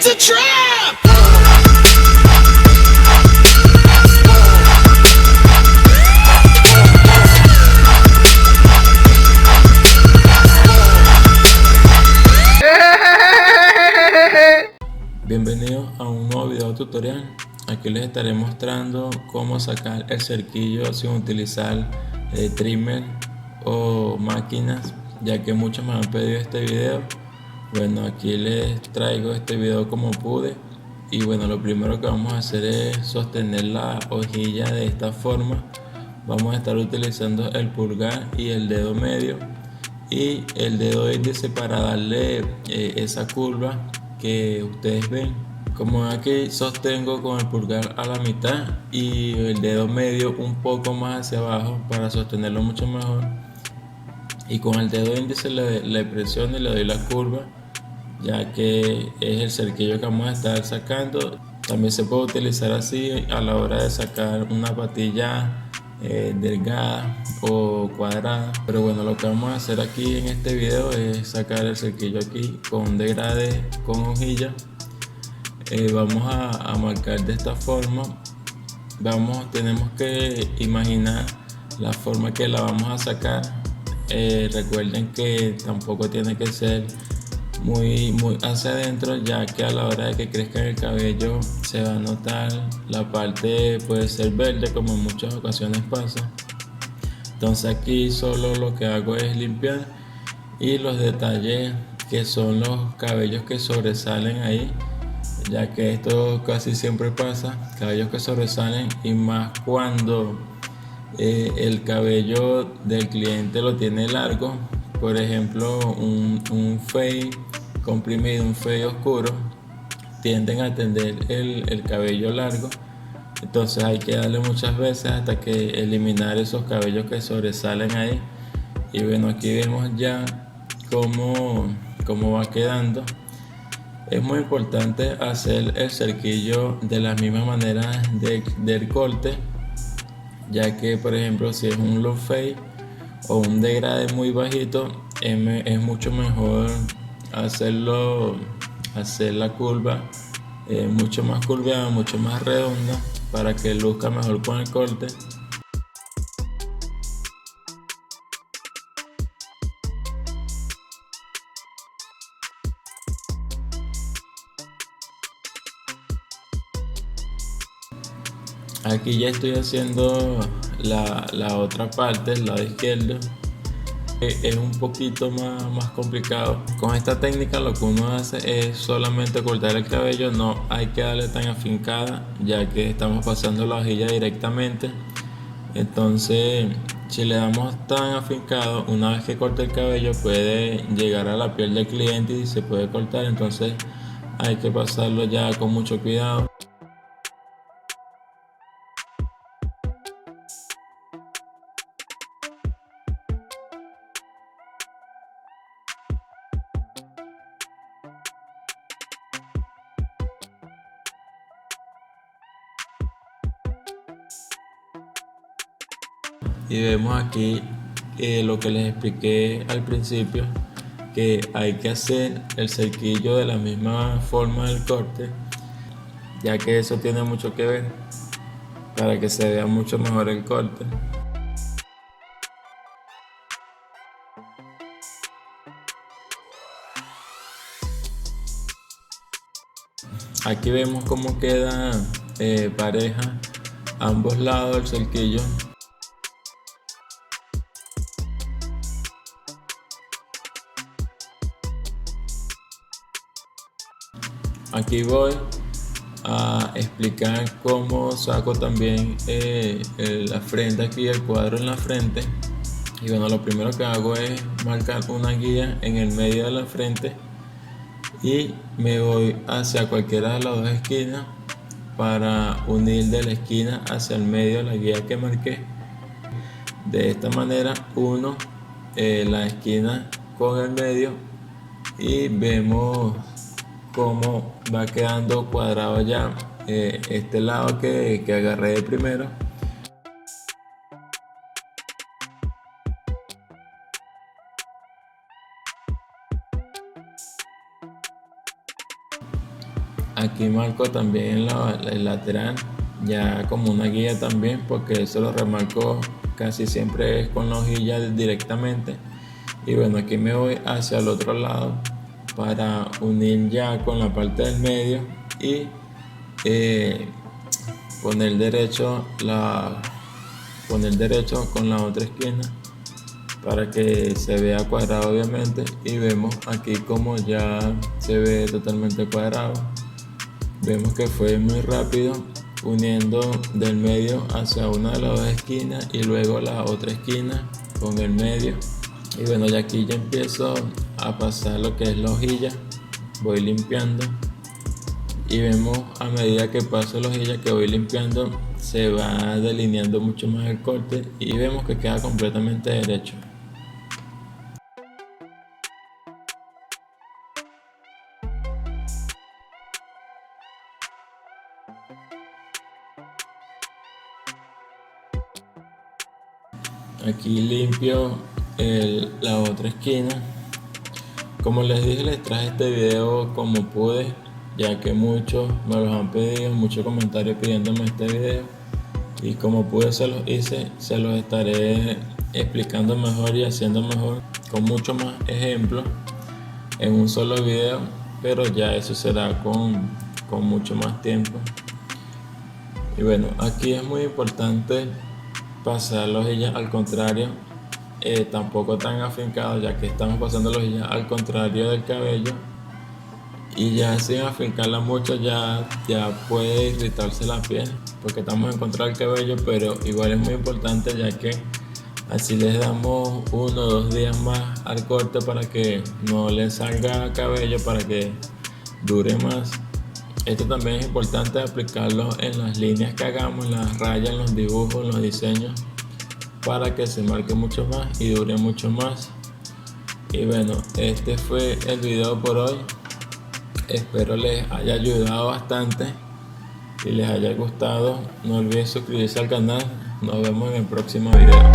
It's a trap! Bienvenidos a un nuevo video tutorial. Aquí les estaré mostrando cómo sacar el cerquillo sin utilizar trimmer o máquinas, ya que muchos me han pedido este video. Bueno, aquí les traigo este video como pude. Y bueno, lo primero que vamos a hacer es sostener la hojilla de esta forma. Vamos a estar utilizando el pulgar y el dedo medio y el dedo índice para darle esa curva que ustedes ven. Como aquí sostengo con el pulgar a la mitad y el dedo medio un poco más hacia abajo para sostenerlo mucho mejor, y con el dedo índice le presiono y le doy la curva, ya que es el cerquillo que vamos a estar sacando. También se puede utilizar así a la hora de sacar una patilla delgada o cuadrada, pero bueno, lo que vamos a hacer aquí en este video es sacar el cerquillo aquí con un degrade con hojilla. Vamos a marcar de esta forma. Tenemos que imaginar la forma que la vamos a sacar. Recuerden que tampoco tiene que ser muy hacia adentro, ya que a la hora de que crezca el cabello se va a notar la parte, puede ser verde como en muchas ocasiones pasa. Entonces aquí solo lo que hago es limpiar, y los detalles que son los cabellos que sobresalen ahí, ya que esto casi siempre pasa, cabellos que sobresalen, y más cuando el cabello del cliente lo tiene largo. Por ejemplo, un fade comprimido, un fade oscuro, tienden a tener el cabello largo. Entonces hay que darle muchas veces hasta que eliminar esos cabellos que sobresalen ahí. Y bueno, aquí vemos ya cómo va quedando. Es muy importante hacer el cerquillo de la misma manera del corte, ya que por ejemplo si es un low fade o un degrade muy bajito, es mucho mejor hacer la curva mucho más curveada, mucho más redonda, para que luzca mejor con el corte. Aquí ya estoy haciendo la otra parte, el lado izquierdo. Es un poquito más complicado. Con esta técnica lo que uno hace es solamente cortar el cabello, no hay que darle tan afincada, ya que estamos pasando la hojilla directamente. Entonces, si le damos tan afincado, una vez que corte el cabello puede llegar a la piel del cliente y se puede cortar. Entonces hay que pasarlo ya con mucho cuidado. Y vemos aquí lo que les expliqué al principio, que hay que hacer el cerquillo de la misma forma del corte, ya que eso tiene mucho que ver para que se vea mucho mejor el corte. Aquí vemos cómo queda pareja ambos lados del cerquillo. Aquí voy a explicar cómo saco también la frente, aquí el cuadro en la frente. Y bueno, lo primero que hago es marcar una guía en el medio de la frente y me voy hacia cualquiera de las dos esquinas para unir de la esquina hacia el medio la guía que marqué. De esta manera uno la esquina con el medio y vemos cómo va quedando cuadrado ya este lado que agarré de primero. Aquí marco también el lateral, ya como una guía también, porque eso lo remarco casi siempre es con la hojilla directamente. Y bueno, aquí me voy hacia el otro lado para unir ya con la parte del medio y eh, poner derecho con la otra esquina para que se vea cuadrado obviamente, y vemos aquí como ya se ve totalmente cuadrado. Vemos que fue muy rápido uniendo del medio hacia una de las dos esquinas y luego la otra esquina con el medio. Y bueno, ya aquí ya empiezo a pasar lo que es la hojilla, voy limpiando y vemos a medida que paso la hojilla que voy limpiando se va delineando mucho más el corte y vemos que queda completamente derecho. Aquí limpio la otra esquina. Como les dije, les traje este video como pude, ya que muchos me los han pedido, muchos comentarios pidiéndome este video, y como pude se los hice, se los estaré explicando mejor y haciendo mejor con mucho más ejemplos en un solo video, pero ya eso será con mucho más tiempo. Y bueno, aquí es muy importante pasar la hojilla al contrario, tampoco tan afincado, ya que estamos pasando la hojilla al contrario del cabello, y ya sin afincarla mucho ya puede irritarse la piel porque estamos en contra del cabello, pero igual es muy importante, ya que así les damos 1 o 2 días más al corte para que no le salga cabello, para que dure más. Esto también es importante aplicarlo en las líneas que hagamos, en las rayas, en los dibujos, en los diseños, para que se marque mucho más y dure mucho más. Y bueno, este fue el video por hoy. Espero les haya ayudado bastante y les haya gustado. No olviden suscribirse al canal. Nos vemos en el próximo video.